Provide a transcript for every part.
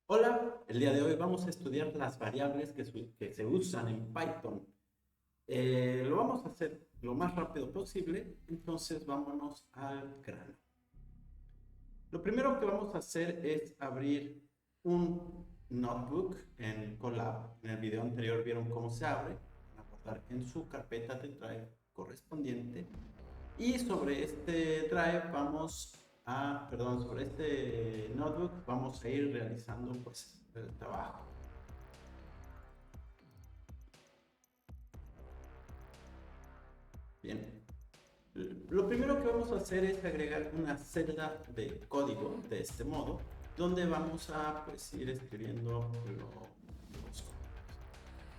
Hola, el día de hoy vamos a estudiar las variables que se usan en Python. Lo vamos a hacer lo más rápido posible, entonces vámonos al grano. Lo primero que vamos a hacer es abrir un notebook en Colab. En el video anterior vieron cómo se abre. Van a guardar en su carpeta de Drive correspondiente. Y sobre este Drive sobre este notebook vamos a ir realizando pues el trabajo. Bien, lo primero que vamos a hacer es agregar una celda de código de este modo, donde vamos a pues, ir escribiendo los códigos.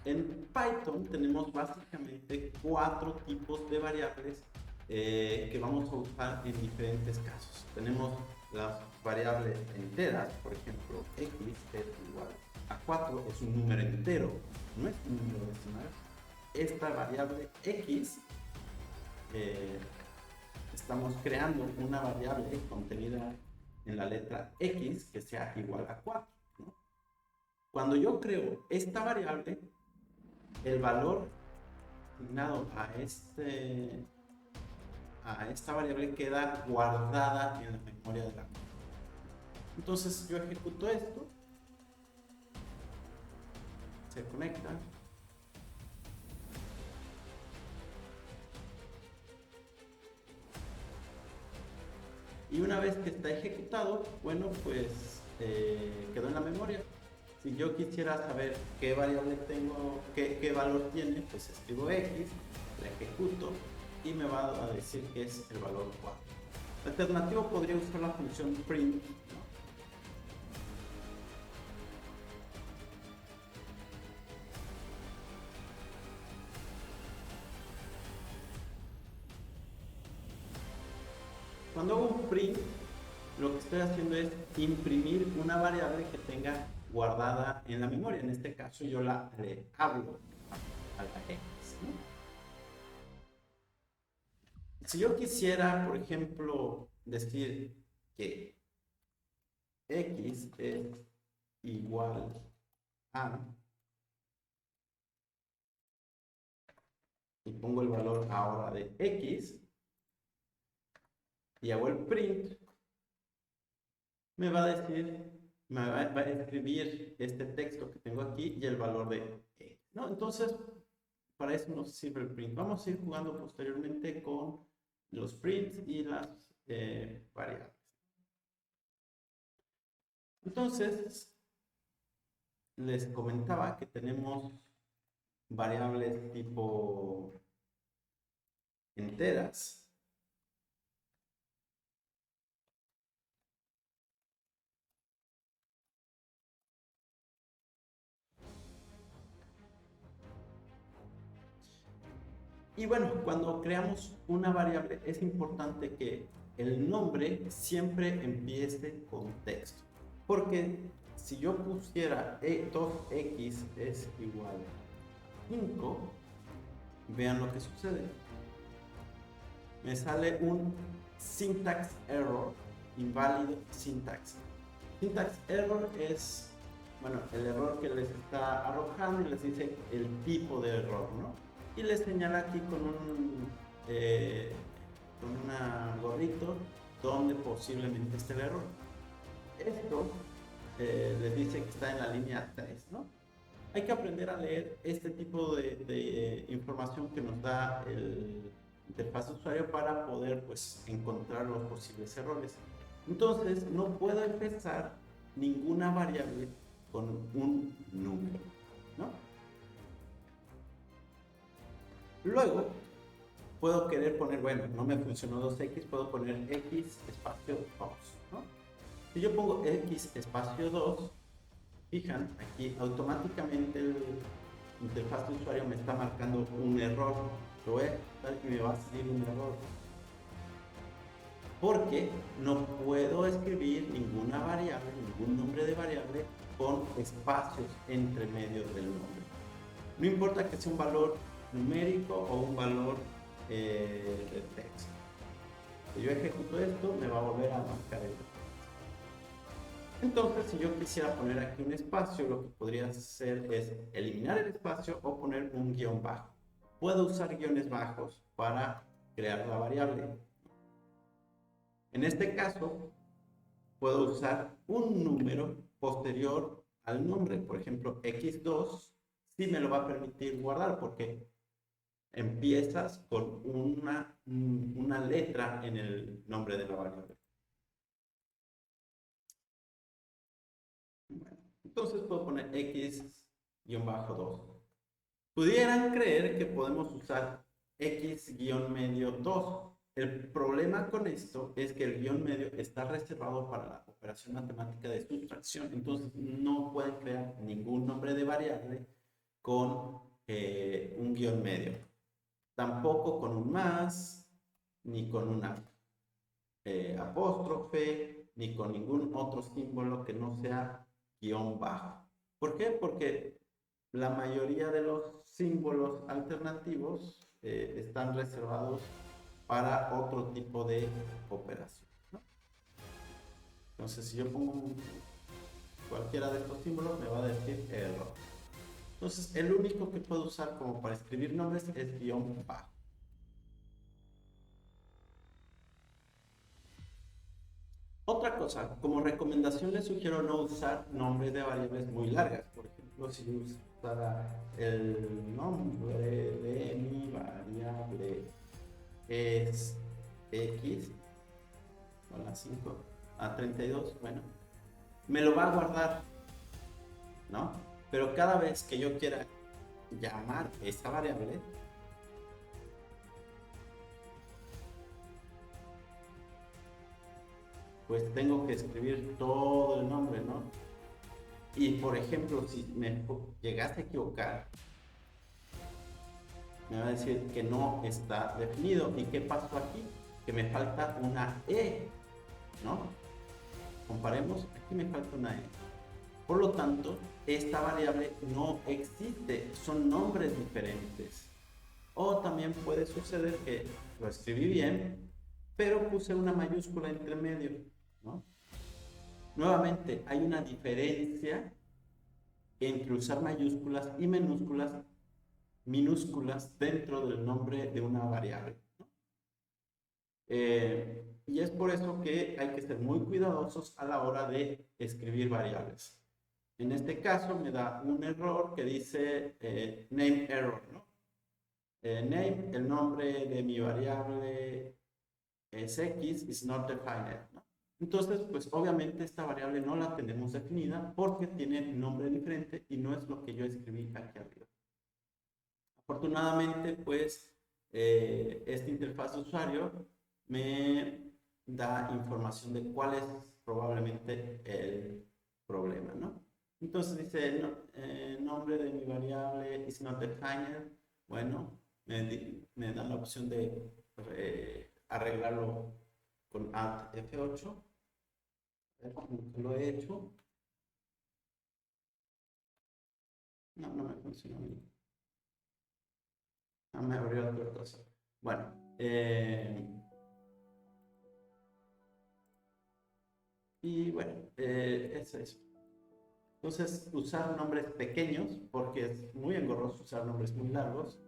En Python tenemos básicamente 4 tipos de variables que vamos a usar en diferentes casos. Tenemos las variables enteras, por ejemplo, x es igual a 4, es un número entero, no es un número decimal. Esta variable x, estamos creando una variable contenida en la letra x que sea igual a 4, ¿no? Cuando yo creo esta variable, el valor asignado a esta variable queda guardada en la memoria de la computadora. Entonces yo ejecuto esto, se conecta, y una vez que está ejecutado, bueno, pues quedó en la memoria. Si yo quisiera saber qué variable tengo, qué valor tiene, pues escribo x, la ejecuto y me va a decir que es el valor 4. Alternativo podría usar la función print, ¿no? Cuando hago un print, lo que estoy haciendo es imprimir una variable que tenga guardada en la memoria. En este caso yo le hablo a la x, ¿no? Si yo quisiera, por ejemplo, decir que x es igual a, y pongo el valor ahora de x, y hago el print, me va a decir, va a escribir este texto que tengo aquí y el valor de x, ¿no? Entonces, para eso nos sirve el print. Vamos a ir jugando posteriormente con los prints y las variables. Entonces, les comentaba que tenemos variables tipo enteras. Y bueno, cuando creamos una variable es importante que el nombre siempre empiece con texto. Porque si yo pusiera 2x es igual a 5, vean lo que sucede. Me sale un syntax error, inválido syntax. Syntax error es, bueno, el error que les está arrojando y les dice el tipo de error, ¿no? Y les señala aquí con un gorrito donde posiblemente esté el error. Esto les dice que está en la línea 3, ¿no? Hay que aprender a leer este tipo de información que nos da el interfaz de usuario para poder pues, encontrar los posibles errores. Entonces, no puedo empezar ninguna variable con un número, ¿no? Luego, puedo querer poner, bueno, no me funcionó 2x, puedo poner x espacio 2, ¿no? Si yo pongo x espacio 2, fijan, aquí automáticamente el interfaz de usuario me está marcando un error. Lo voy a ejecutar y me va a salir un error. Porque no puedo escribir ninguna variable, ningún nombre de variable con espacios entre medio del nombre. No importa que sea un valor numérico o un valor de texto. Si yo ejecuto esto, me va a volver a marcar el error. Entonces, si yo quisiera poner aquí un espacio, lo que podría hacer es eliminar el espacio o poner un guión bajo. Puedo usar guiones bajos para crear la variable. En este caso, puedo usar un número posterior al nombre. Por ejemplo, x2 sí me lo va a permitir guardar porque empiezas con una letra en el nombre de la variable. Entonces puedo poner x-2. Pudieran creer que podemos usar x-medio 2. El problema con esto es que el guión medio está reservado para la operación matemática de sustracción. Entonces no pueden crear ningún nombre de variable con un guión medio. Tampoco con un más, ni con una apóstrofe, ni con ningún otro símbolo que no sea guión bajo. ¿Por qué? Porque la mayoría de los símbolos alternativos están reservados para otro tipo de operación, ¿no? Entonces, si yo pongo cualquiera de estos símbolos, me va a decir error. Entonces, el único que puedo usar como para escribir nombres es guión bajo. Otra cosa, como recomendación les sugiero no usar nombres de variables muy largas. Por ejemplo, si yo usara el nombre de mi variable es x, a las 5 a 32, bueno, me lo va a guardar, ¿no? Pero cada vez que yo quiera llamar esa variable, pues tengo que escribir todo el nombre, ¿no? Y por ejemplo, si me llegase a equivocar, me va a decir que no está definido. ¿Y qué pasó aquí? Que me falta una E, ¿no? Comparemos, aquí me falta una E. Por lo tanto, esta variable no existe, son nombres diferentes. O también puede suceder que lo escribí bien, pero puse una mayúscula entre medio, ¿no? Nuevamente, hay una diferencia entre usar mayúsculas y minúsculas dentro del nombre de una variable, ¿no? Y es por eso que hay que ser muy cuidadosos a la hora de escribir variables. En este caso me da un error que dice name error, ¿no? Name, el nombre de mi variable es x, is not defined, ¿no? Entonces, pues obviamente esta variable no la tenemos definida porque tiene nombre diferente y no es lo que yo escribí aquí arriba. Afortunadamente, pues esta interfaz de usuario me da información de cuál es probablemente el problema, ¿no? Entonces dice, no, nombre de mi variable is not defined. Bueno, me dan la opción de arreglarlo con Alt F8. A ver cómo lo he hecho. No, no me funciona bien. No me abrió otra cosa. Bueno, y bueno, es eso. Entonces, usar nombres pequeños, porque es muy engorroso usar nombres muy largos.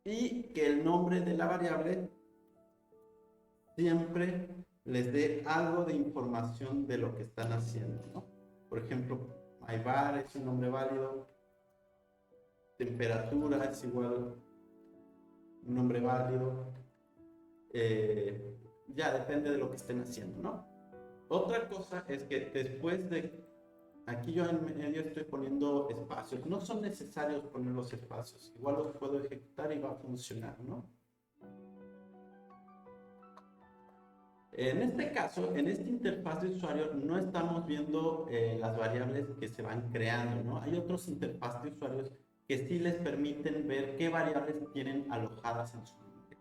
Y que el nombre de la variable siempre les dé algo de información de lo que están haciendo, ¿no? Por ejemplo, myvar es un nombre válido, temperatura es igual un nombre válido, ya depende de lo que estén haciendo, ¿no? Otra cosa es que después de, aquí yo en medio estoy poniendo espacios, no son necesarios poner los espacios, igual los puedo ejecutar y va a funcionar, ¿no? En este caso, en esta interfaz de usuario, no estamos viendo las variables que se van creando, ¿no? Hay otros interfaces de usuarios que sí les permiten ver qué variables tienen alojadas en su memoria.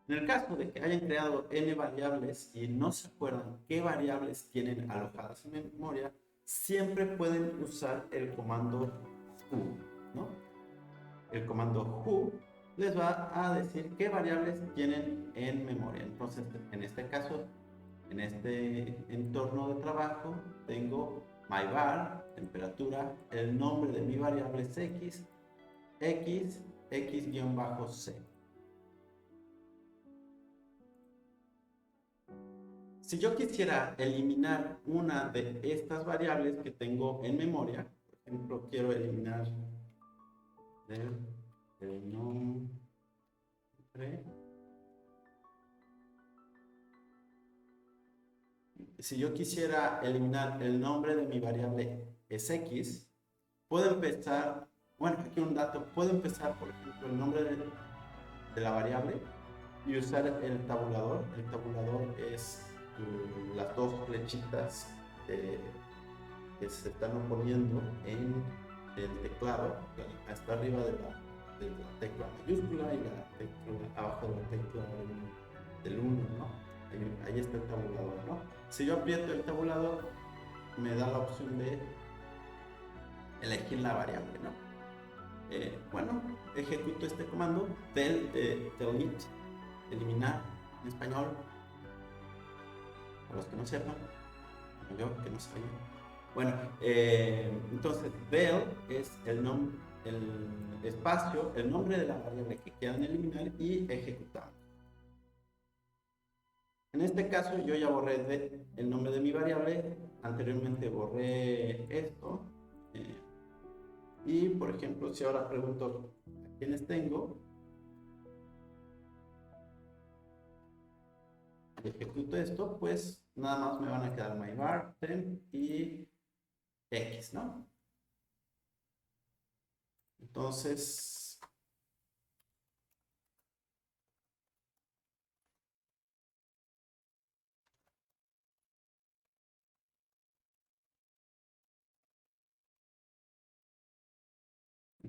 En el caso de que hayan creado n variables y no se acuerdan qué variables tienen alojadas en memoria, siempre pueden usar el comando who, ¿no? El comando who les va a decir qué variables tienen en memoria. Entonces, en este caso, En este entorno de trabajo tengo myVar, temperatura, el nombre de mi variable es x, x-c. Si yo quisiera eliminar una de estas variables que tengo en memoria, por ejemplo, quiero eliminar el nombre. Si yo quisiera eliminar el nombre de mi variable es x, puedo empezar, bueno, aquí un dato, puedo empezar, por ejemplo, el nombre de la variable y usar el tabulador. El tabulador es las dos flechitas que se están oponiendo en el teclado, hasta arriba de la tecla mayúscula y la tecla abajo de la tecla del 1, ¿no? Ahí está el tabulador, ¿no? Si yo aprieto el tabulador, me da la opción de elegir la variable, ¿no? Bueno, ejecuto este comando delete, eliminar en español, a los que no sepan, como yo que no sabía. Bueno, entonces del es el espacio, el nombre de la variable que quieran eliminar y ejecutamos. En este caso yo ya borré el nombre de mi variable, anteriormente borré esto, y por ejemplo si ahora pregunto a quiénes tengo, y ejecuto esto, pues nada más me van a quedar myVar, temp y x, ¿no? Entonces,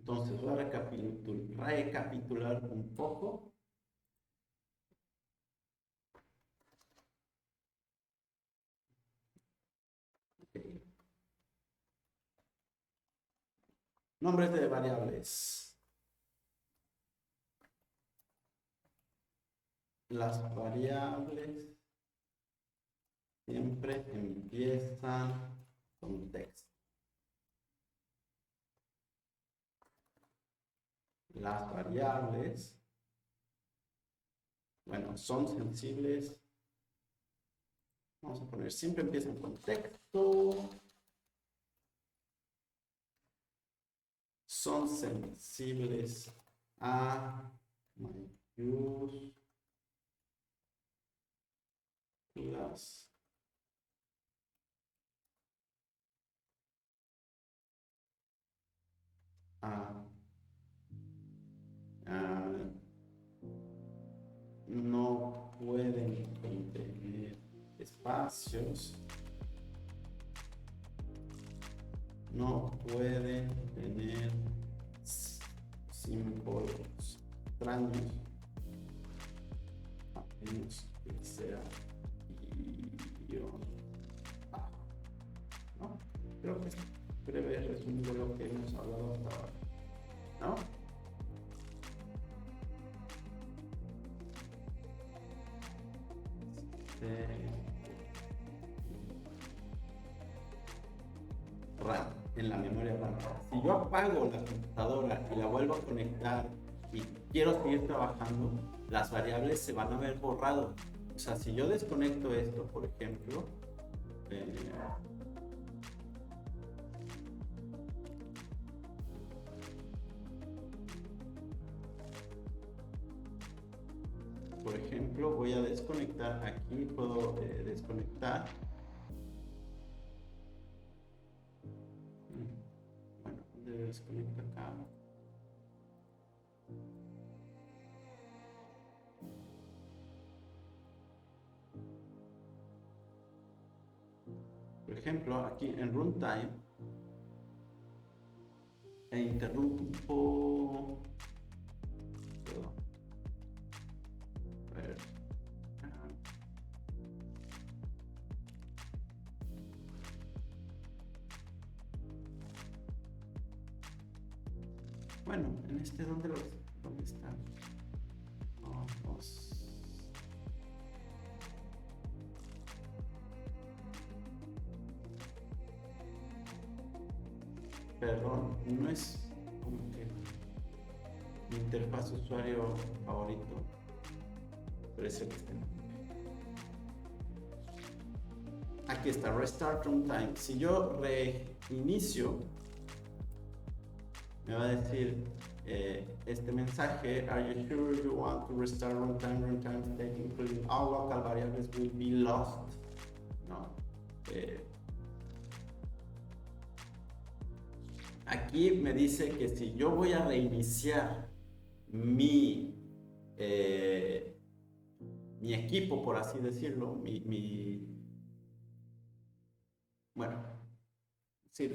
voy a recapitular un poco. Okay. Nombres de variables. Las variables siempre empiezan con texto. Las variables, bueno, son sensibles. Vamos a poner, siempre empiezan con texto. Son sensibles a mayúsculas, no pueden contener espacios, no pueden tener símbolos extraños, a menos que sea guión bajo, ¿no? Creo que es breve resumen de lo que hemos hablado hasta ahora, ¿no? RAM, en la memoria RAM. Si yo apago la computadora y la vuelvo a conectar y quiero seguir trabajando, las variables se van a ver borrado. O sea, si yo desconecto esto, por ejemplo, voy a desconectar aquí, puedo desconectar. Bueno, ¿dónde desconecto acá? Por ejemplo, aquí en runtime, interrumpo. A ver. Bueno, en este, ¿dónde está? Vamos. Perdón, no es como que mi interfaz usuario favorito. Parece que está. Aquí está, Restart Runtime. Si yo reinicio, me va a decir este mensaje: Are you sure you want to restart runtime? Runtime state including all local variables will be lost. No. Aquí me dice que si yo voy a reiniciar mi equipo, por así decirlo, bueno, sí,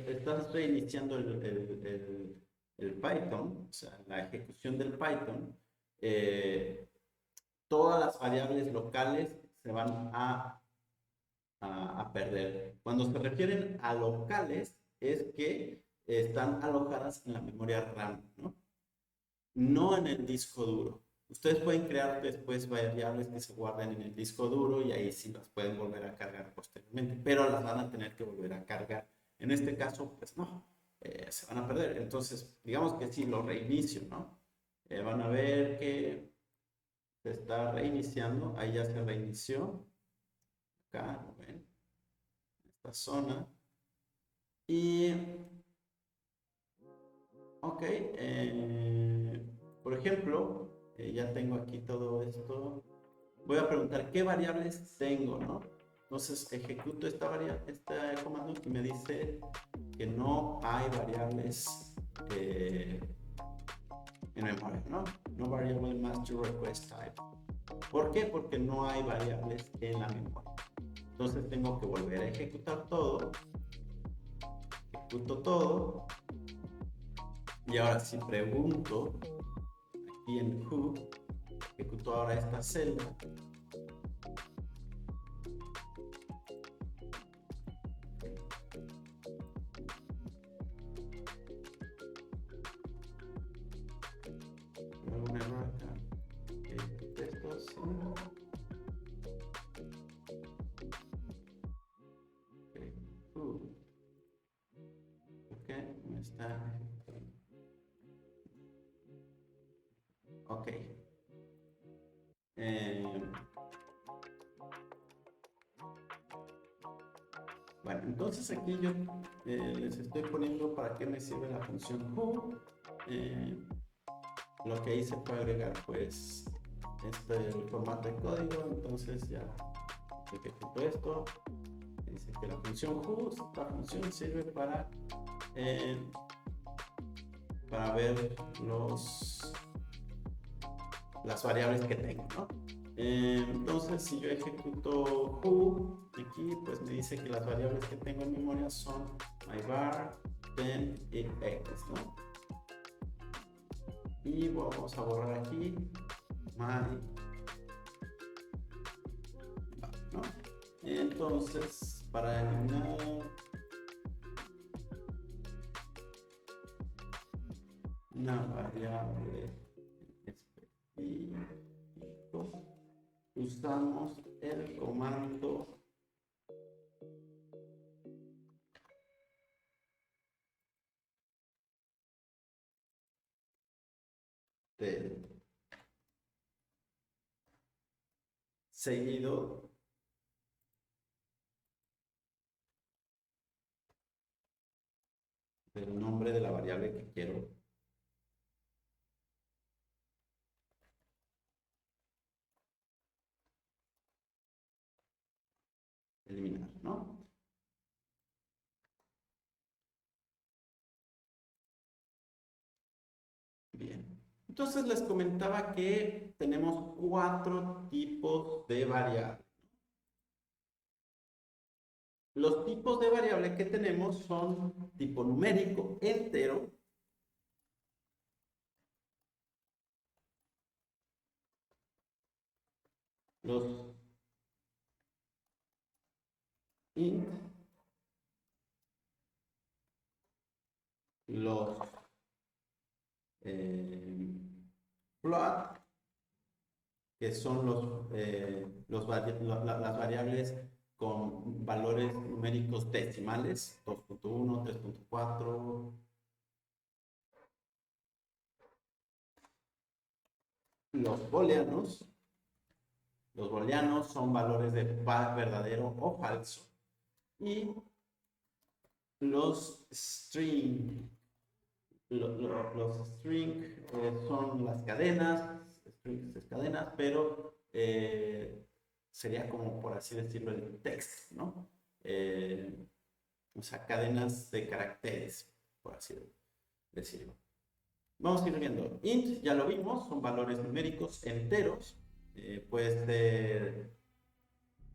estás reiniciando el Python, o sea, la ejecución del Python, todas las variables locales se van a perder. Cuando se refieren a locales, es que están alojadas en la memoria RAM, ¿no? No en el disco duro. Ustedes pueden crear después variables que se guarden en el disco duro y ahí sí las pueden volver a cargar posteriormente, pero las van a tener que volver a cargar. En este caso, pues no, se van a perder. Entonces, digamos que si lo reinicio, ¿no? Van a ver que se está reiniciando, ahí ya se reinició. Acá, ¿lo ven? Esta zona. Y, ok, por ejemplo, ya tengo aquí todo esto. Voy a preguntar qué variables tengo, ¿no? Entonces ejecuto esta variable, este comando y me dice que no hay variables en memoria, ¿no? No variable master request type. ¿Por qué? Porque no hay variables en la memoria. Entonces tengo que volver a ejecutar todo. Ejecuto todo. Y ahora si pregunto aquí en who, ejecuto ahora esta celda. Un error acá. Esto sí. Ok, me está. Ok. Bueno, entonces aquí yo les estoy poniendo para qué me sirve la función who. Lo que hice fue agregar pues este formato de código, entonces ya ejecuto esto. Dice que la función who, esta función sirve para ver las variables que tengo, ¿no? Entonces, si yo ejecuto who aquí, pues me dice que las variables que tengo en memoria son myvar, 10 y x, ¿no? Y vamos a borrar aquí my, ¿no? Entonces, para eliminar una variable específica, usamos el comando del seguido del nombre de la variable que quiero eliminar, ¿no? Bien. Entonces les comentaba que tenemos 4 tipos de variables. Los tipos de variable que tenemos son tipo numérico, entero, los int, los float, que son las variables con valores numéricos decimales, 2.1, 3.1, 3.4. Los booleanos son valores de verdadero o falso. Y los string, los string son las cadenas, strings es cadenas, pero sería como, por así decirlo, el text, ¿no? O sea, cadenas de caracteres, por así decirlo. Vamos a ir viendo. Int, ya lo vimos, son valores numéricos enteros. Puede ser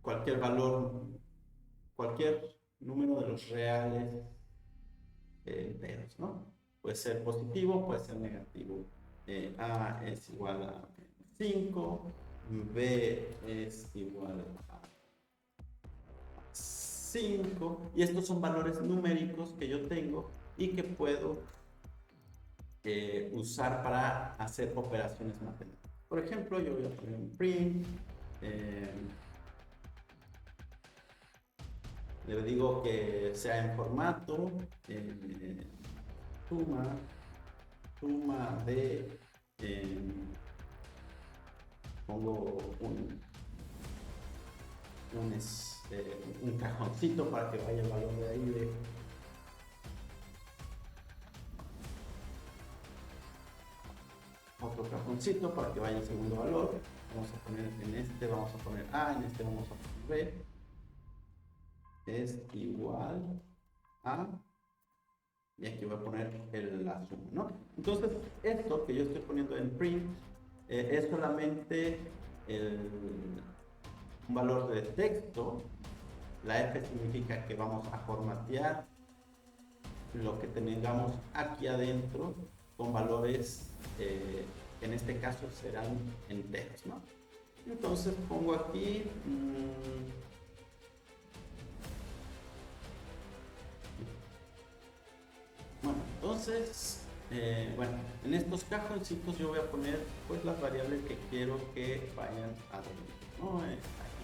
cualquier valor, cualquier número de los reales enteros, ¿no? Puede ser positivo, puede ser negativo. A es igual a 5, B es igual a 5, y estos son valores numéricos que yo tengo y que puedo usar para hacer operaciones matemáticas. Por ejemplo, yo voy a poner un print, le digo que sea en formato suma de, pongo un cajoncito para que vaya el valor de ahí de otro cajoncito para que vaya el segundo valor. Vamos a poner en este, vamos a poner A, en este vamos a poner B, es igual a, y aquí voy a poner la suma, ¿no? Entonces, esto que yo estoy poniendo en print es solamente un valor de texto. La F significa que vamos a formatear lo que tengamos aquí adentro con valores, en este caso serán enteros, ¿no? Entonces pongo aquí bueno, entonces bueno, en estos cajoncitos yo voy a poner pues las variables que quiero que vayan a dormir, ¿no? Aquí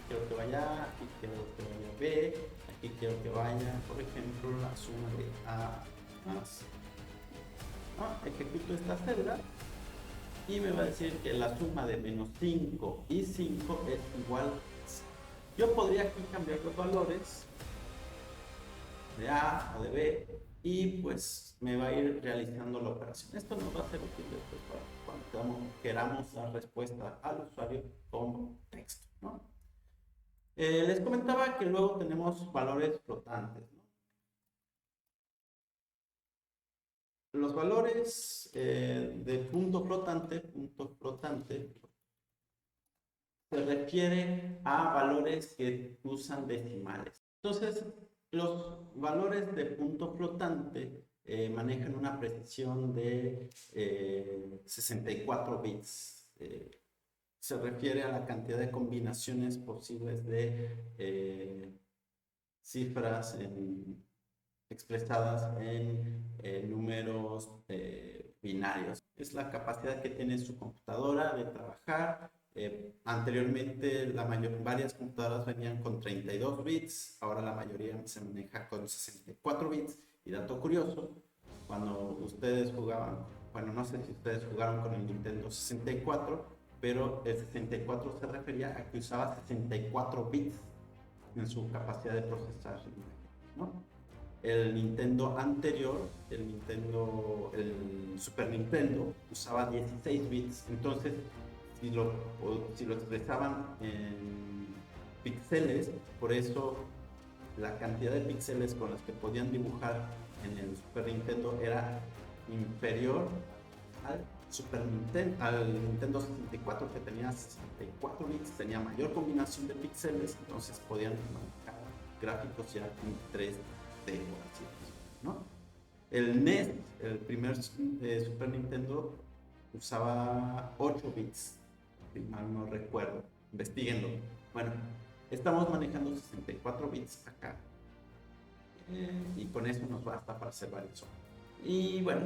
quiero que vaya A, aquí quiero que vaya B, aquí quiero que vaya, por ejemplo, la suma de A más, ¿no? Ejecuto esta celda y me va a decir que la suma de menos 5 y 5 es igual a 5. Yo podría aquí cambiar los valores de A o de B y pues me va a ir realizando la operación. Esto nos va a ser útil después para cuando queramos dar respuesta al usuario con texto, ¿no? Les comentaba que luego tenemos valores flotantes, ¿no? Los valores de punto flotante se refiere a valores que usan decimales. Entonces, los valores de punto flotante manejan una precisión de 64 bits. Se refiere a la cantidad de combinaciones posibles de cifras expresadas en números binarios. Es la capacidad que tiene su computadora de trabajar. Anteriormente varias computadoras venían con 32 bits, ahora la mayoría se maneja con 64 bits. Y dato curioso, cuando ustedes jugaban, bueno, no sé si ustedes jugaron con el Nintendo 64, pero el 64 se refería a que usaba 64 bits en su capacidad de procesar, ¿no? El Nintendo anterior, el Super Nintendo, usaba 16 bits. Entonces, si lo expresaban en píxeles, por eso la cantidad de píxeles con las que podían dibujar en el Super Nintendo era inferior al Nintendo 64, que tenía 64 bits, tenía mayor combinación de píxeles, entonces podían manejar gráficos ya en 3D, por así decirlo, ¿no? El NES, el primer Super Nintendo, usaba 8 bits, si mal no recuerdo, investiguenlo. Bueno, estamos manejando 64 bits acá, y con eso nos basta para hacer varios software. Y bueno,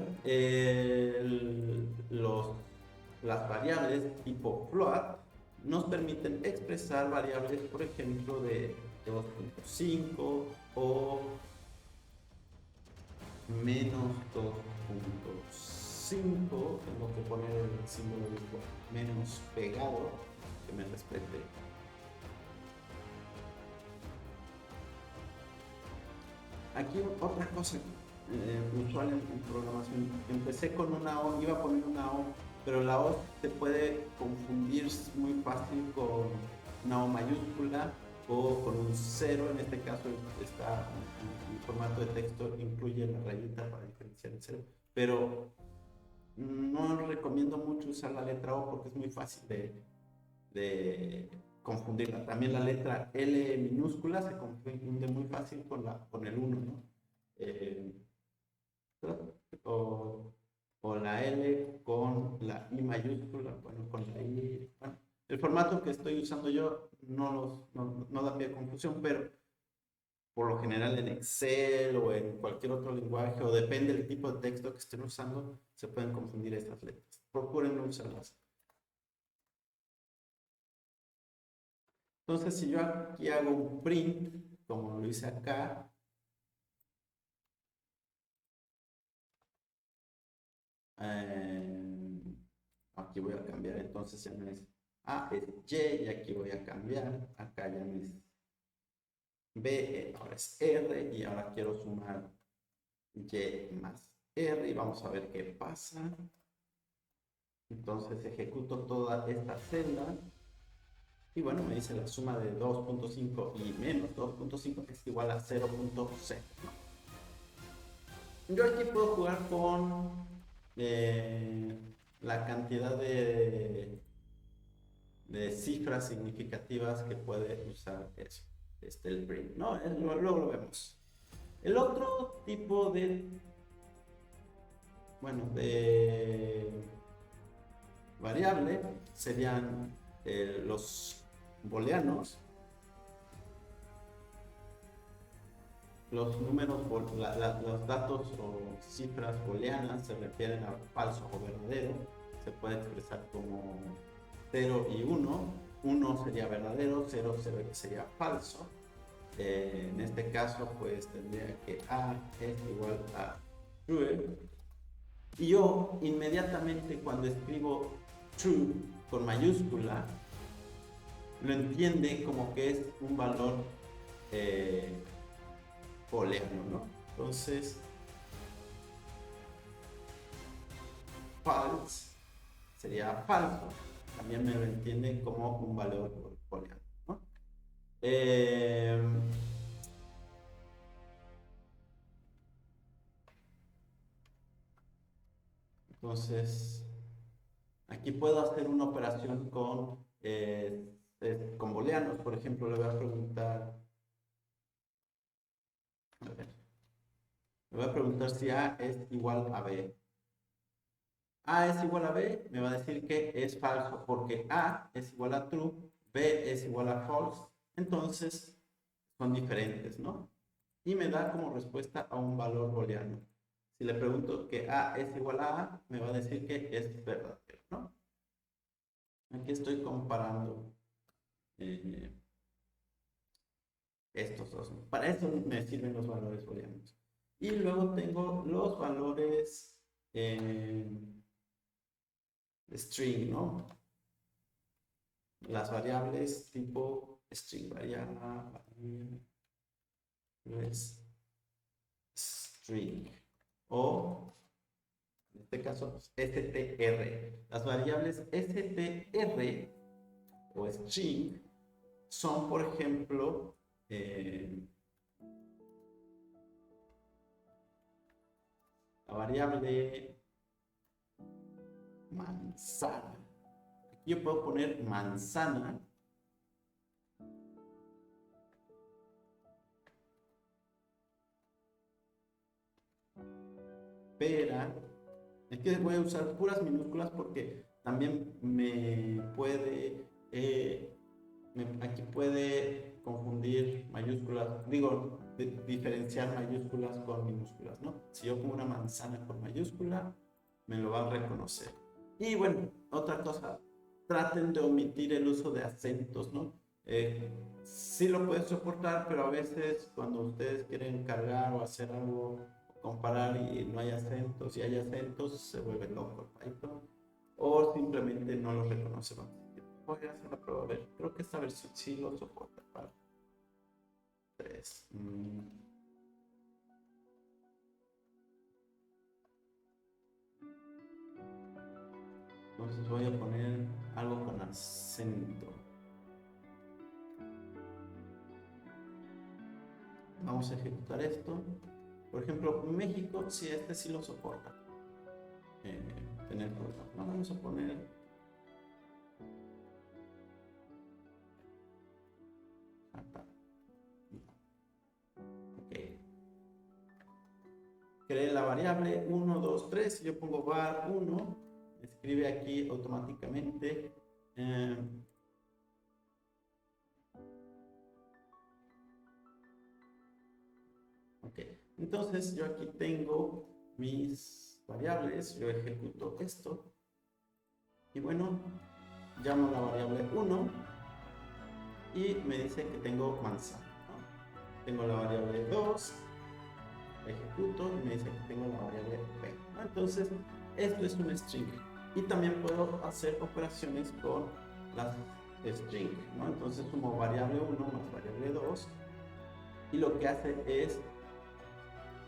las variables tipo float nos permiten expresar variables, por ejemplo, de 2.5 o menos 2.5, tengo que poner el símbolo de menos pegado, que me respete. Aquí otra cosa usual en programación, empecé con una O, iba a poner una O, pero la O te puede confundir muy fácil con una O mayúscula o con un cero. En este caso está en formato de texto, incluye la rayita para diferenciar el cero, pero no recomiendo mucho usar la letra O porque es muy fácil de confundirla. También la letra L minúscula se confunde muy fácil con el 1, ¿no? Eh, o, o la L con la I mayúscula, bueno, con la I. Bueno, el formato que estoy usando yo no da pie a confusión, pero por lo general en Excel o en cualquier otro lenguaje, o depende del tipo de texto que estén usando, se pueden confundir estas letras. Procuren no usarlas. Entonces, si yo aquí hago un print, como lo hice acá, aquí voy a cambiar, entonces ya no es A, es Y, y aquí voy a cambiar, acá ya no es B, ahora es R, y ahora quiero sumar Y más R, y vamos a ver qué pasa. Entonces ejecuto toda esta celda, y bueno, me dice la suma de 2.5 y menos 2.5 es igual a 0.0. Yo aquí puedo jugar con la cantidad de cifras significativas que puede usar eso, el print, ¿no? Luego lo vemos. El otro tipo de variable serían los booleanos. Los números, los datos o cifras booleanas se refieren a falso o verdadero. Se puede expresar como 0 y 1. 1 sería verdadero, 0 sería falso. En este caso, pues tendría que A es igual a true. Y yo inmediatamente cuando escribo true con mayúscula, lo entiende como que es un valor booleano, ¿no? Entonces, false sería falso. También me lo entiende como un valor booleano, ¿no? Entonces, aquí puedo hacer una operación con booleanos. Por ejemplo, le voy a preguntar, a ver, le voy a preguntar si A es igual a B. A es igual a B, me va a decir que es falso, porque A es igual a true, B es igual a false. Entonces, son diferentes, ¿no? Y me da como respuesta a un valor booleano. Si le pregunto que A es igual a, me va a decir que es verdadero, ¿no? Aquí estoy comparando eh, estos dos. Para eso me sirven los valores booleanos. Y luego tengo los valores string, ¿no? Las variables tipo string, variables string, o en este caso str. Las variables str o string son, por ejemplo, la variable manzana. Aquí yo puedo poner manzana pera. Aquí voy a usar puras minúsculas porque también me puede aquí puede confundir mayúsculas, digo, diferenciar mayúsculas con minúsculas, ¿no? Si yo pongo una manzana con mayúscula, me lo va a reconocer. Y bueno, otra cosa, traten de omitir el uso de acentos, ¿no? Sí lo pueden soportar, pero a veces cuando ustedes quieren cargar o hacer algo, comparar y no hay acentos, y hay acentos, se vuelve loco el Python, o simplemente no lo reconoce. Voy a hacer la prueba, a ver, creo que esta versión sí lo soporta para 3. Entonces voy a poner algo con acento. Vamos a ejecutar esto. Por ejemplo, México, si este sí lo soporta. Tener problema. No, vamos a poner. Ok. Creé la variable 1, 2, 3. Si yo pongo var 1, escribe aquí automáticamente. Ok. Entonces yo aquí tengo mis variables. Yo ejecuto esto. Y bueno, llamo la variable 1 y me dice que tengo manzana, ¿no? Tengo la variable 2, ejecuto y me dice que tengo la variable p, ¿no? Entonces, esto es un string. Y también puedo hacer operaciones con las string, ¿no? Entonces sumo variable 1 más variable 2 y lo que hace es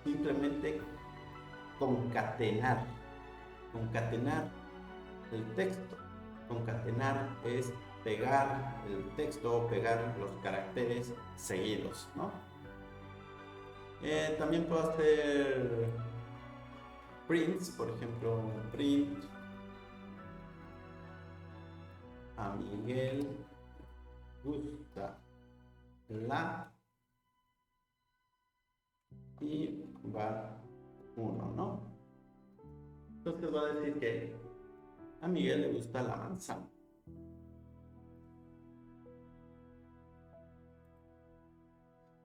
simplemente concatenar el texto. Concatenar es pegar el texto o pegar los caracteres seguidos, ¿no? También puedo hacer prints, por ejemplo, print a Miguel gusta la y va 1, ¿no? Entonces va a decir que a Miguel le gusta la manzana.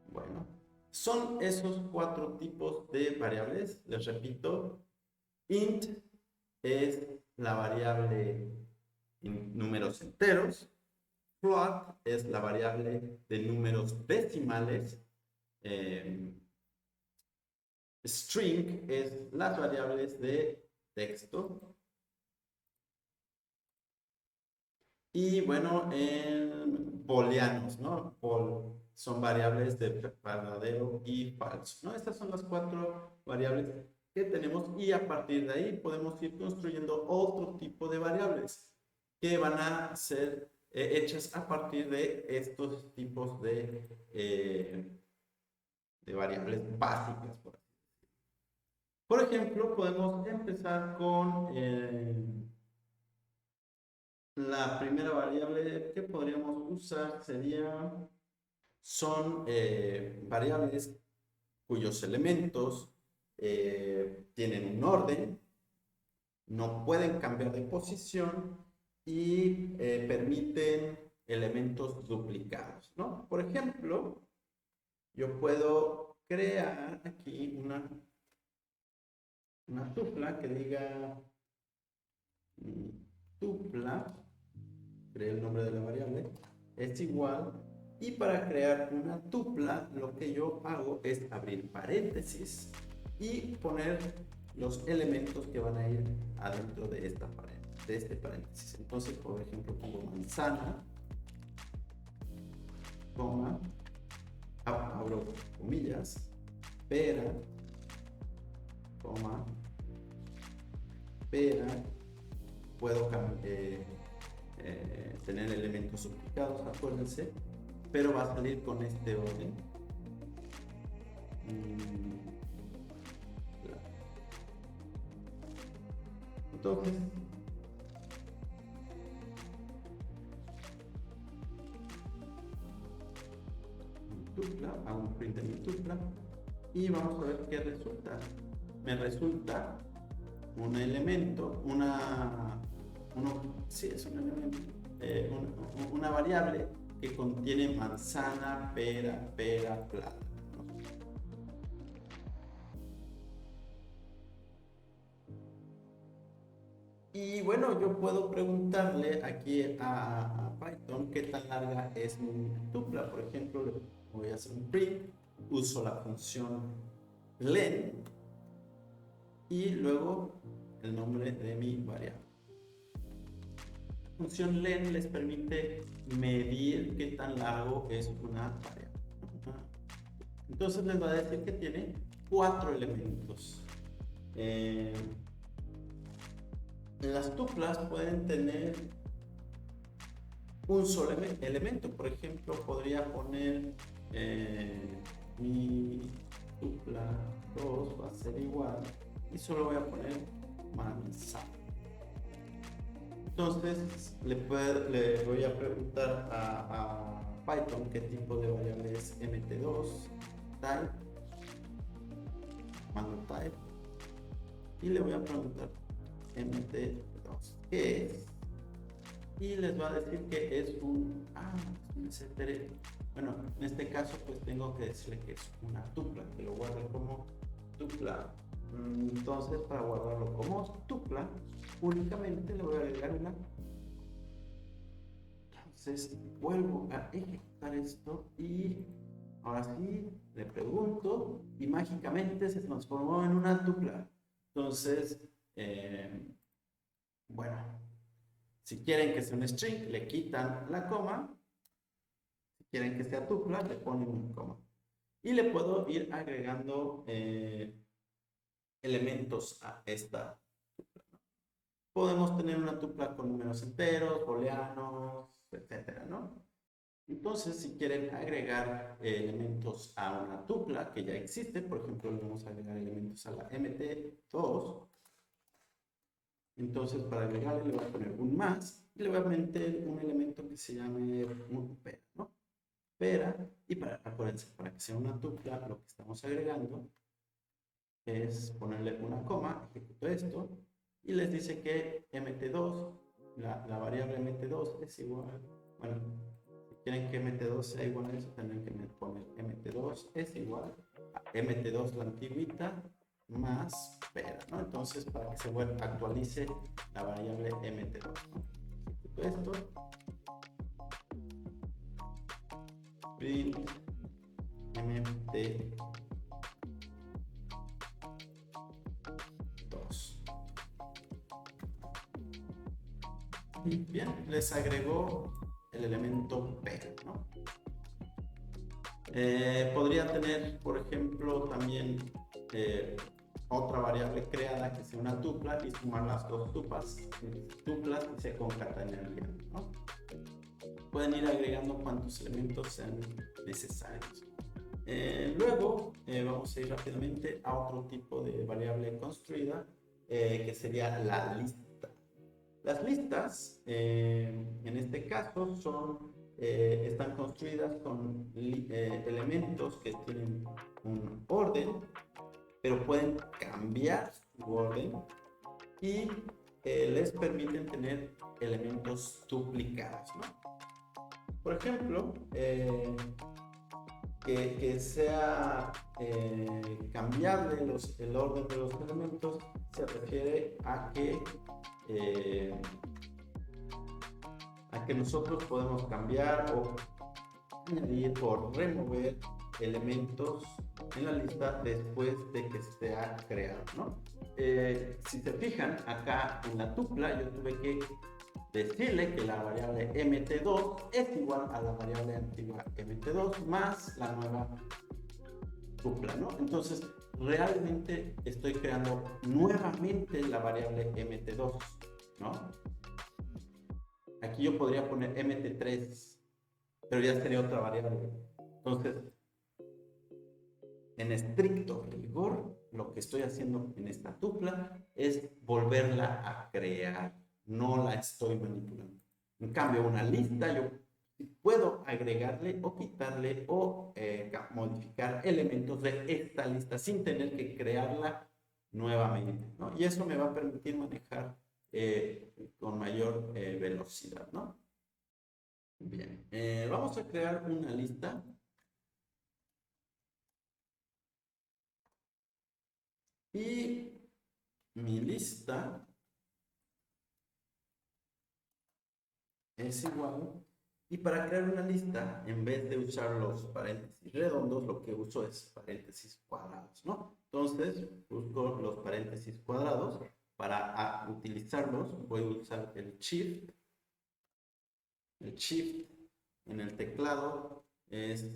Bueno, son esos 4 tipos de variables. Les repito, int es la variable en números enteros, float es la variable de números decimales, string es las variables de texto, y bueno, booleanos, ¿no? Son variables de verdadero y falso, ¿no? Estas son las 4 variables que tenemos y a partir de ahí podemos ir construyendo otro tipo de variables que van a ser hechas a partir de estos tipos de variables básicas. Por ejemplo, podemos empezar con la primera variable que podríamos usar son variables cuyos elementos tienen un orden, no pueden cambiar de posición y permiten elementos duplicados, ¿no? Por ejemplo, yo puedo crear aquí una tupla que diga tupla, creé el nombre de la variable, es igual, y para crear una tupla lo que yo hago es abrir paréntesis y poner los elementos que van a ir adentro de este paréntesis. Entonces, por ejemplo, pongo manzana, coma, abro comillas, pera, coma, pera, puedo tener elementos duplicados, acuérdense, pero va a salir con este orden. Entonces, tupla, hago un print de mi tupla y vamos a ver qué resulta. Me resulta un elemento, sí, es un elemento, una variable que contiene manzana, pera, plátano. Y bueno, yo puedo preguntarle aquí a Python qué tan larga es mi tupla. Por ejemplo, voy a hacer un print, uso la función len y luego el nombre de mi variable. La función len les permite medir qué tan largo es una variable. Entonces les va a decir que tiene 4 elementos. Las tuplas pueden tener un solo elemento. Por ejemplo, podría poner mi tupla 2 va a ser igual y solo voy a poner manzana. Entonces le voy a preguntar a Python qué tipo de variable es mt2 type, mando type y le voy a preguntar mt2 qué es, y les va a decir que es un etcétera. Bueno, en este caso pues tengo que decirle que es una tupla, que lo guarde como tupla. Entonces, para guardarlo como tupla, únicamente le voy a agregar una. Entonces vuelvo a ejecutar esto y ahora sí le pregunto y mágicamente se transformó en una tupla. Entonces, bueno, si quieren que sea un string, le quitan la coma. Si quieren que sea tupla, le ponen un coma. Y le puedo ir agregando elementos a esta tupla, ¿no? Podemos tener una tupla con números enteros, booleanos, etcétera, ¿no? Entonces, si quieren agregar elementos a una tupla que ya existe, por ejemplo, le vamos a agregar elementos a la mt2. Entonces, para agregarle le voy a poner un más y le voy a meter un elemento que se llame un pera, ¿no? Pera, y acuérdense, para que sea una tupla, lo que estamos agregando es ponerle una coma, ejecuto esto, y les dice que mt2, la variable mt2 es igual, bueno, si quieren que mt2 sea igual a eso, tendrán que poner mt2 es igual a mt2 la antigüita más pera, ¿no? Entonces, para que se actualice la variable mt2, ¿no? Ejecuto esto, print mt2. Y bien, les agregó el elemento P, ¿no? Podría tener, por ejemplo, también otra variable creada que sea una tupla y sumar las dos tuplas y se concatenarían, ¿no? Pueden ir agregando cuantos elementos sean necesarios. Luego vamos a ir rápidamente a otro tipo de variable construida que sería la lista. Las listas, en este caso, están construidas con elementos que tienen un orden, pero pueden cambiar su orden y les permiten tener elementos duplicados, ¿no? Por ejemplo, que sea cambiable el orden de los elementos se refiere a que nosotros podemos cambiar o añadir o remover elementos en la lista después de que se ha creado, ¿no? Si se fijan, acá en la tupla yo tuve que decirle que la variable mt2 es igual a la variable antigua mt2 más la nueva tupla, ¿no? Entonces, realmente estoy creando nuevamente la variable mt2, ¿no? Aquí yo podría poner mt3, pero ya sería otra variable. Entonces, en estricto rigor, lo que estoy haciendo en esta tupla es volverla a crear, no la estoy manipulando. En cambio, una lista, yo puedo agregarle o quitarle o modificar elementos de esta lista sin tener que crearla nuevamente, ¿no? Y eso me va a permitir manejar con mayor velocidad, ¿no? Bien, vamos a crear una lista. Y mi lista es igual Y para crear una lista, en vez de usar los paréntesis redondos, lo que uso es paréntesis cuadrados, ¿no? Entonces, busco los paréntesis cuadrados. Para utilizarlos, voy a usar el Shift. El Shift en el teclado es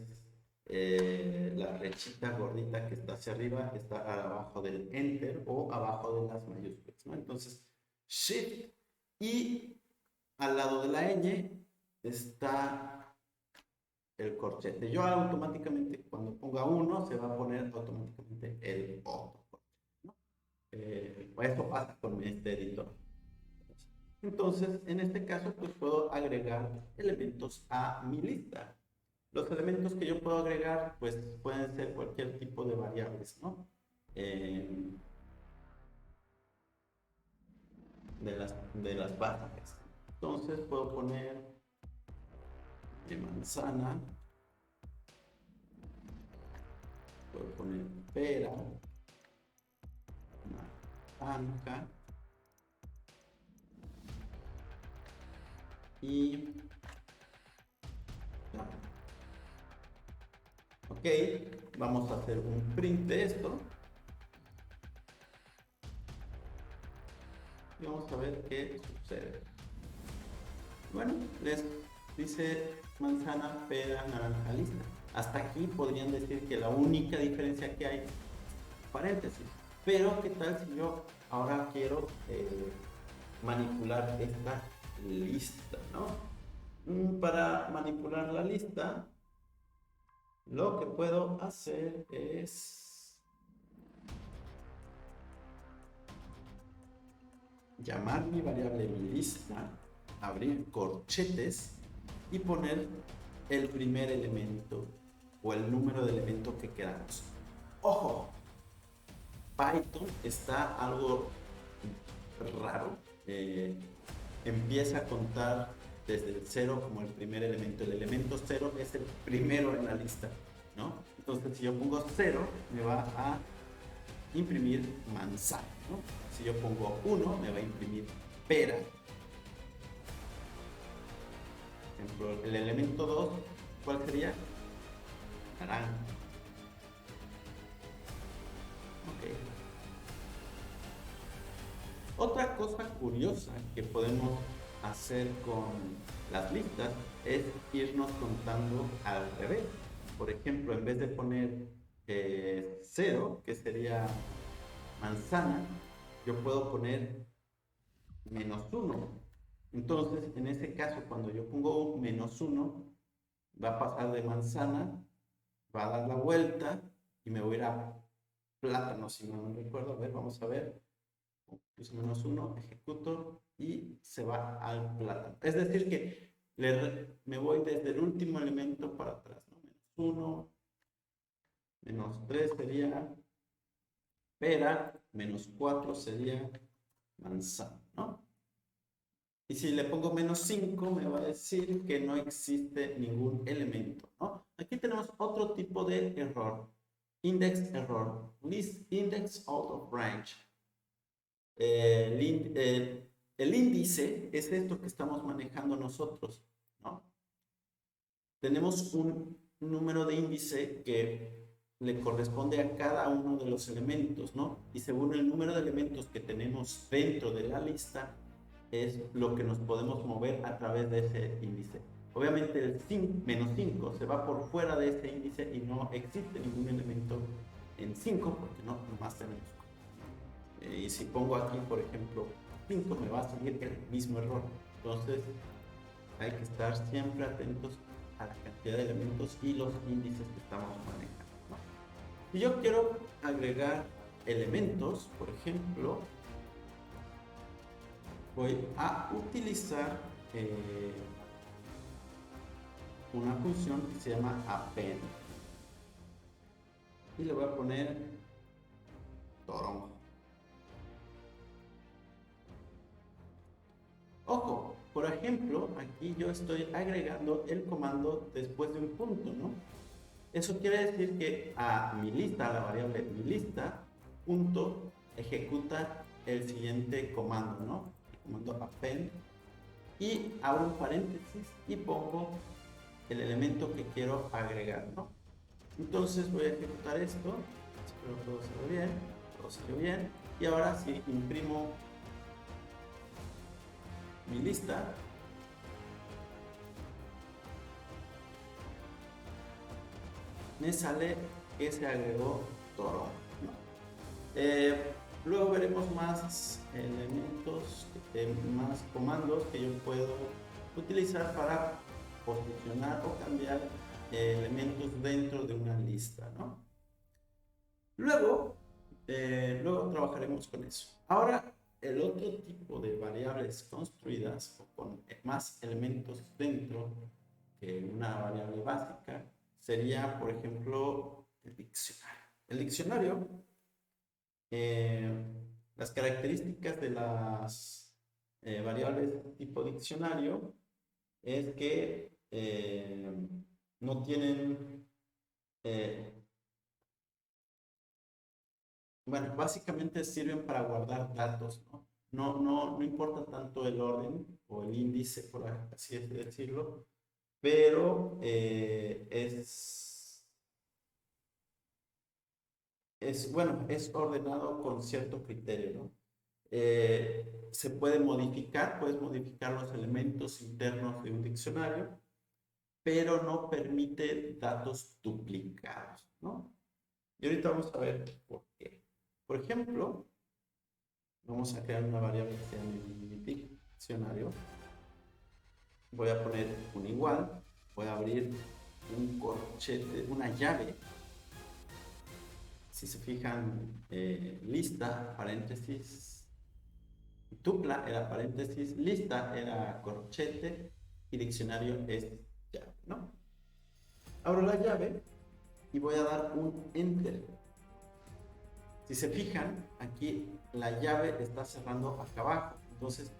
la flechita gordita que está hacia arriba, que está abajo del Enter o abajo de las mayúsculas, ¿no? Entonces, Shift, y al lado de la ñ está el corchete. Yo automáticamente, cuando ponga 1, se va a poner automáticamente el otro corchete, ¿no? Eso pasa con este editor. Entonces, en este caso, pues puedo agregar elementos a mi lista. Los elementos que yo puedo agregar, pues pueden ser cualquier tipo de variables, ¿no? De las básicas. Entonces, puedo poner manzana, puedo poner pera, naranja y ok, vamos a hacer un print de esto y vamos a ver qué sucede. Bueno, les dice manzana, pera, naranja, lista. Hasta aquí podrían decir que la única diferencia que hay es paréntesis. Pero ¿qué tal si yo ahora quiero manipular esta lista, ¿no? Para manipular la lista, lo que puedo hacer es llamar mi variable mi lista, abrir corchetes y poner el primer elemento o el número de elemento que queramos. ¡Ojo! Python está algo raro. Empieza a contar desde el 0 como el primer elemento. El elemento 0 es el primero en la lista, ¿no? Entonces, si yo pongo 0, me va a imprimir manzana, ¿no? Si yo pongo 1, me va a imprimir pera. Por ejemplo, el elemento 2, ¿cuál sería? Naranja. Ok. Otra cosa curiosa que podemos hacer con las listas es irnos contando al revés. Por ejemplo, en vez de poner 0, que sería manzana, yo puedo poner -1. Entonces, en ese caso, cuando yo pongo -1, va a pasar de manzana, va a dar la vuelta y me voy a ir a plátano, si no me recuerdo. A ver, vamos a ver. Puse -1, ejecuto y se va al plátano. Es decir que me voy desde el último elemento para atrás, ¿no? -1, -3 sería pera, -4 sería manzana, ¿no? Y si le pongo -5, me va a decir que no existe ningún elemento, ¿no? Aquí tenemos otro tipo de error. Index error. List index out of range. El índice es esto que estamos manejando nosotros, ¿no? Tenemos un número de índice que le corresponde a cada uno de los elementos, ¿no? Y según el número de elementos que tenemos dentro de la lista, es lo que nos podemos mover a través de ese índice. Obviamente el -5 se va por fuera de ese índice y no existe ningún elemento en 5 porque no, nomás tenemos. Y si pongo aquí, por ejemplo, 5, me va a salir el mismo error. Entonces, hay que estar siempre atentos a la cantidad de elementos y los índices que estamos manejando, ¿no? Si yo quiero agregar elementos, por ejemplo, voy a utilizar una función que se llama append y le voy a poner toronja. Ojo, por ejemplo, aquí yo estoy agregando el comando después de un punto, ¿no? Eso quiere decir que a mi lista, a la variable mi lista, punto, ejecuta el siguiente comando, ¿no? El comando append, y abro un paréntesis y pongo el elemento que quiero agregar, ¿no? Entonces voy a ejecutar esto, espero todo salga bien, todo salió bien, y ahora si imprimo mi lista, me sale que se agregó todo, ¿no? Luego veremos más elementos, más comandos que yo puedo utilizar para posicionar o cambiar elementos dentro de una lista, ¿no? Luego trabajaremos con eso. Ahora, el otro tipo de variables construidas o con más elementos dentro que una variable básica sería, por ejemplo, el diccionario. El diccionario, las características de las variables tipo diccionario es que no tienen, bueno, básicamente sirven para guardar datos, ¿no? No importa tanto el orden o el índice, por así decirlo, pero bueno, es ordenado con cierto criterio, ¿no? Se puede modificar, puedes modificar los elementos internos de un diccionario, pero no permite datos duplicados, ¿no? Y ahorita vamos a ver por qué. Por ejemplo, vamos a crear una variable que se llama diccionario. Voy a poner un igual, voy a abrir un corchete, una llave. Si se fijan, lista, paréntesis, tupla era paréntesis, lista era corchete y diccionario es llave, ¿no? Abro la llave y voy a dar un enter. Si se fijan, aquí la llave está cerrando acá abajo. Entonces,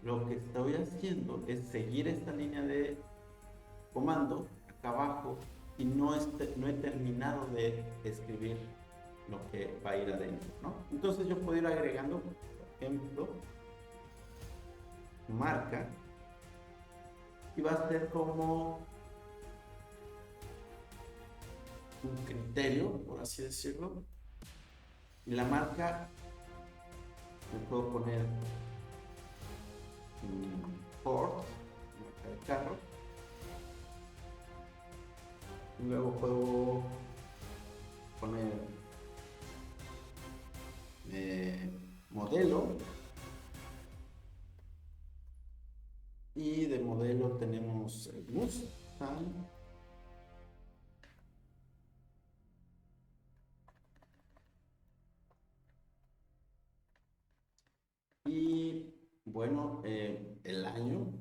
lo que estoy haciendo es seguir esta línea de comando acá abajo y no he terminado de escribir lo que va a ir adentro, ¿no? Entonces yo puedo ir agregando, por ejemplo, marca y va a ser como un criterio, por así decirlo. Y la marca me puedo poner Ford, marca de carro. Y luego puedo poner modelo. Y de modelo tenemos el Mustang. Y bueno, el año.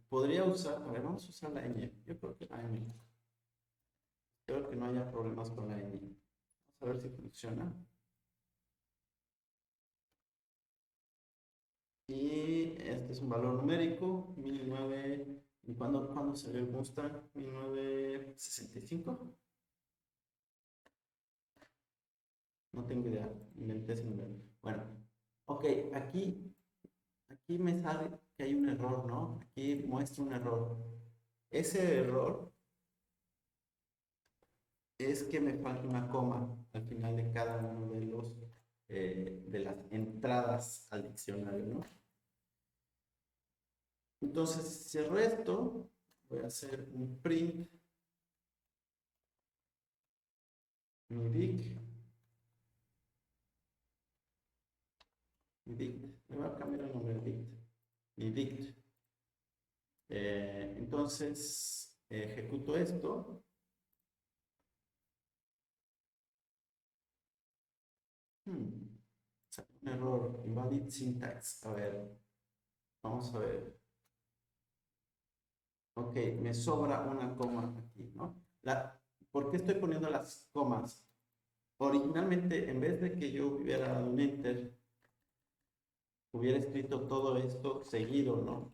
Podría usar, a ver, vamos a usar la ñ. Yo creo que la ñ. Espero que no haya problemas con la ñ. Vamos a ver si funciona. Y este es un valor numérico, 1900. ¿Y cuándo salió el Mustang? 1965. No tengo idea, inventé ese número. Bueno, ok, aquí me sale que hay un error, ¿no? Aquí muestra un error. Ese error es que me falta una coma al final de cada uno de las entradas al diccionario, ¿no? Entonces, si cierro esto, voy a hacer un print mi dict, me voy a cambiar el nombre de dict. Entonces, ejecuto esto. Un error, invalid syntax. A ver, vamos a ver. Ok, me sobra una coma aquí, ¿no? ¿Por qué estoy poniendo las comas? Originalmente, en vez de que yo hubiera dado un enter, hubiera escrito todo esto seguido, ¿no?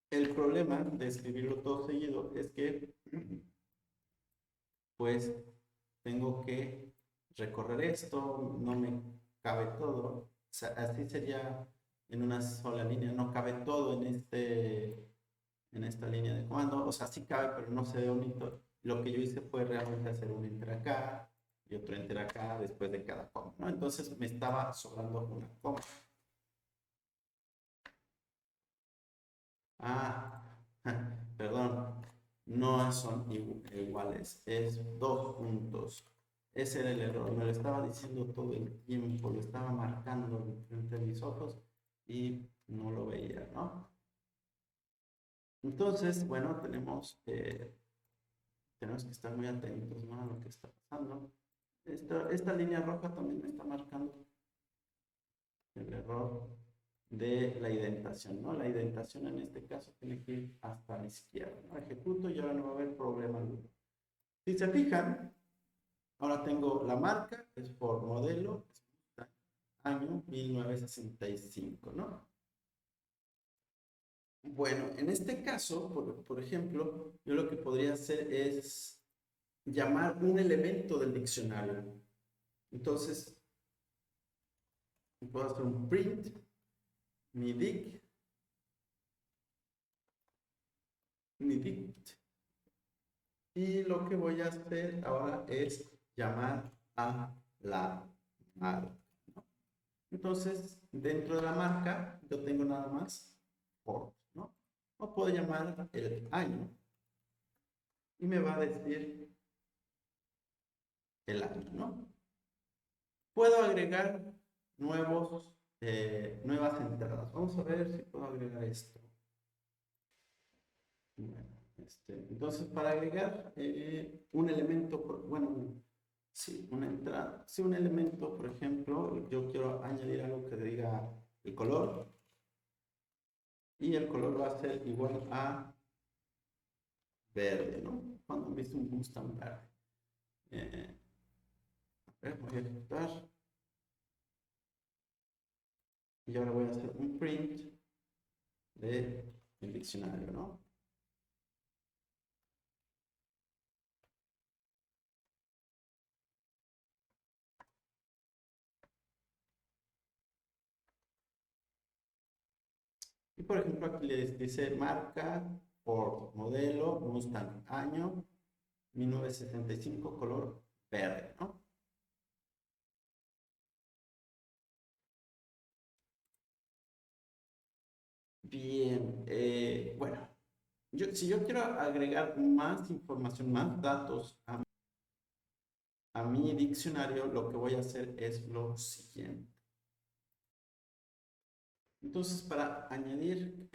El problema de escribirlo todo seguido es que, pues, tengo que recorrer esto, no me cabe todo. O sea, así sería en una sola línea, no cabe todo en esta línea de comando. O sea, sí cabe, pero no se ve bonito. Lo que yo hice fue realmente hacer un enter acá y otro enter acá después de cada coma, ¿no? Entonces me estaba sobrando una coma. Ah, perdón, no son iguales, es dos puntos. Ese era el error, me lo estaba diciendo todo el tiempo, lo estaba marcando frente a mis ojos y no lo veía, ¿no? Entonces, bueno, tenemos que estar muy atentos, ¿no?, a lo que está pasando. Esta línea roja también me está marcando el error de la indentación, ¿no? La indentación en este caso tiene que ir hasta la izquierda, ¿no? Ejecuto y ahora no va a haber problema alguno. Si se fijan, ahora tengo la marca, es por modelo, año 1965, ¿no? Bueno, en este caso, por ejemplo, yo lo que podría hacer es llamar un elemento del diccionario. Entonces, puedo hacer un print, mi dict, y lo que voy a hacer ahora es llamar a la marca, ¿no? Entonces, dentro de la marca, yo tengo nada más por, ¿no? O puedo llamar el año y me va a decir el año, ¿no? Puedo agregar nuevas entradas. Vamos a ver si puedo agregar esto. Bueno, entonces, para agregar un elemento, bueno, sí, una entrada, sí, un elemento, por ejemplo, yo quiero añadir algo que diga el color, y el color va a ser igual a verde, ¿no? Cuando han visto un Mustang verde. A ver, voy a ejecutar, y ahora voy a hacer un print del diccionario, ¿no? Y por ejemplo, aquí les dice marca por modelo, Mustang año 1965, color verde, ¿no? Bien, bueno, si yo quiero agregar más información, más datos a mi diccionario, lo que voy a hacer es lo siguiente. Entonces, para añadir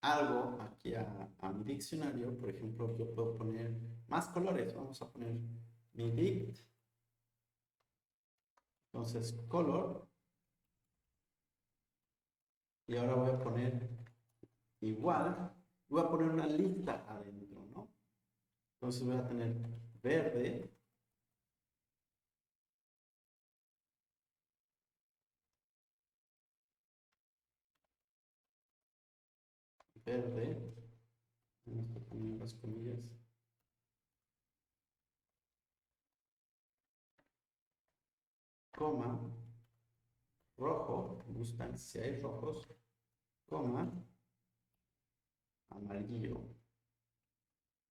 algo aquí a mi diccionario, por ejemplo, yo puedo poner más colores. Vamos a poner mi dict, entonces color, y ahora voy a poner igual, voy a poner una lista adentro, ¿no? Entonces voy a tener verde, verde, vamos a poner las comillas, coma, rojo, me gustan si hay rojos, coma, amarillo,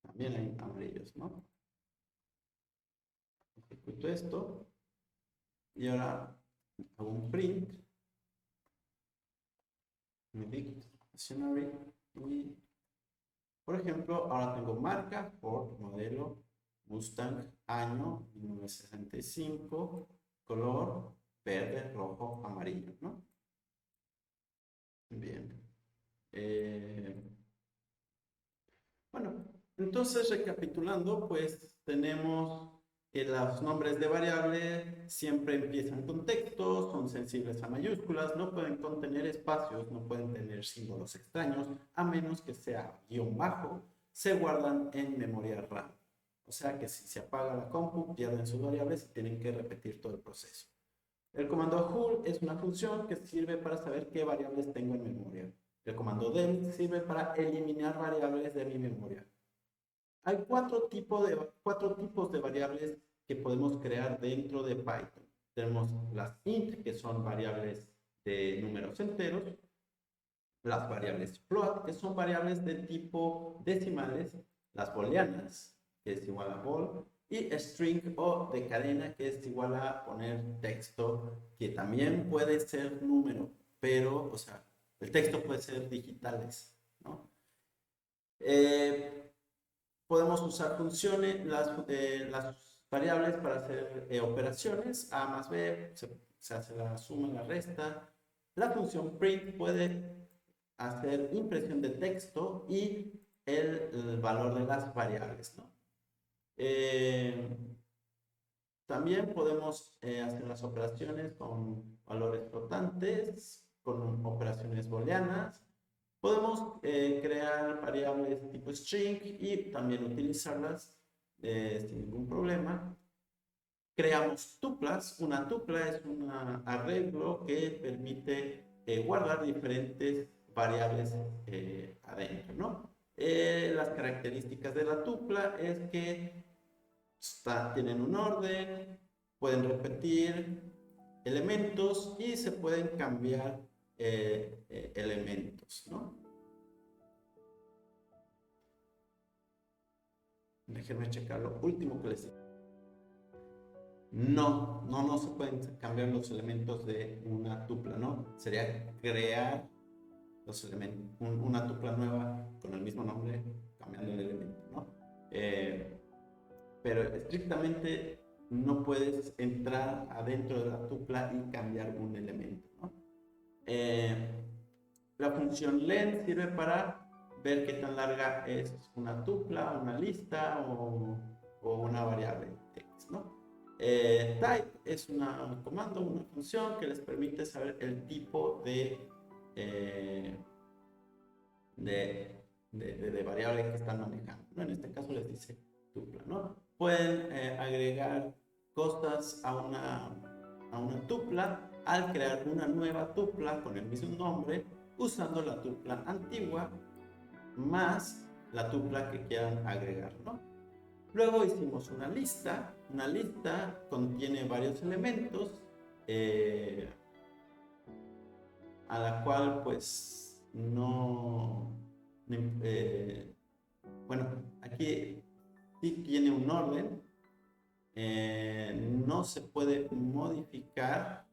también hay amarillos, ¿no? Ejecuto esto y ahora hago un print, mi dictionary, y por ejemplo, ahora tengo marca por modelo Mustang año 1965, color verde, rojo, amarillo, ¿no? Bien. Bueno, entonces recapitulando, pues tenemos que los nombres de variable siempre empiezan con texto, son sensibles a mayúsculas, no pueden contener espacios, no pueden tener símbolos extraños, a menos que sea guión bajo, se guardan en memoria RAM. O sea que si se apaga la compu, pierden sus variables y tienen que repetir todo el proceso. El comando whole es una función que sirve para saber qué variables tengo en memoria. El comando del sirve para eliminar variables de mi memoria. Hay cuatro tipos de variables que podemos crear dentro de Python. Tenemos las int, que son variables de números enteros, las variables float, que son variables de tipo decimales, las booleanas, que es igual a bool, y string o de cadena, que es igual a poner texto, que también puede ser número, pero, o sea, el texto puede ser digitales, ¿no? Podemos usar funciones, las variables para hacer operaciones, A más B, se hace la suma y la resta. La función print puede hacer impresión de texto y el valor de las variables, ¿no? También podemos hacer las operaciones con valores flotantes, con operaciones booleanas. Podemos crear variables tipo string y también utilizarlas sin ningún problema. Creamos tuplas. Una tupla es un arreglo que permite guardar diferentes variables adentro, ¿no? Las características de la tupla es que tienen un orden, pueden repetir elementos y se pueden cambiar elementos, ¿no? Déjenme checar lo último que les dije. No se pueden cambiar los elementos de una tupla, ¿no? Sería crear los elementos, una tupla nueva con el mismo nombre, cambiando el elemento, ¿no? Pero estrictamente no puedes entrar adentro de la tupla y cambiar un elemento, ¿no? La función len sirve para ver qué tan larga es una tupla, una lista o una variable text, ¿no? Type es un comando, una función que les permite saber el tipo de variable que están manejando, ¿no? En este caso les dice tupla, ¿no? Pueden agregar cosas a una tupla al crear una nueva tupla con el mismo nombre usando la tupla antigua más la tupla que quieran agregar, ¿no? Luego hicimos una lista. Una lista contiene varios elementos a la cual pues bueno, aquí sí tiene un orden, no se puede modificar.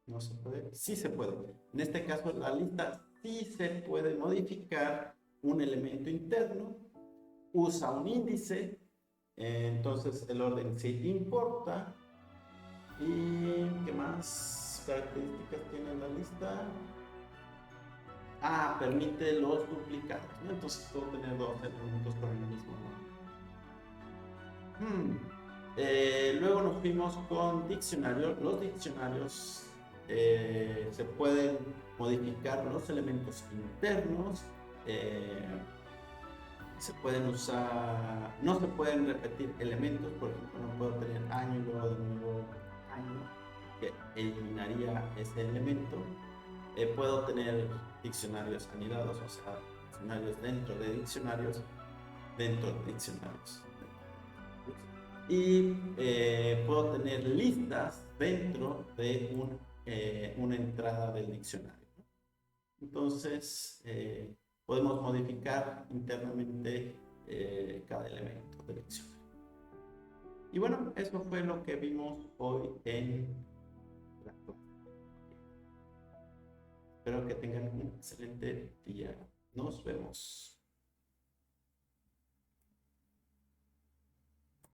No se puede, sí se puede. En este caso, la lista sí se puede modificar un elemento interno, usa un índice, entonces el orden se importa. ¿Y qué más características tiene la lista? Permite los duplicados, ¿no? Entonces puedo tener dos elementos con el mismo nombre. Luego nos fuimos con diccionario. Los diccionarios se pueden modificar los elementos internos, se pueden usar, no se pueden repetir elementos, por ejemplo, no puedo tener año y luego de nuevo año, que eliminaría ese elemento. Puedo tener diccionarios anidados, o sea, diccionarios dentro de diccionarios, dentro de diccionarios. Y puedo tener listas dentro de una entrada del diccionario, ¿no? Entonces, podemos modificar internamente cada elemento del diccionario. Y bueno, eso fue lo que vimos hoy en la clase. Espero que tengan un excelente día. Nos vemos.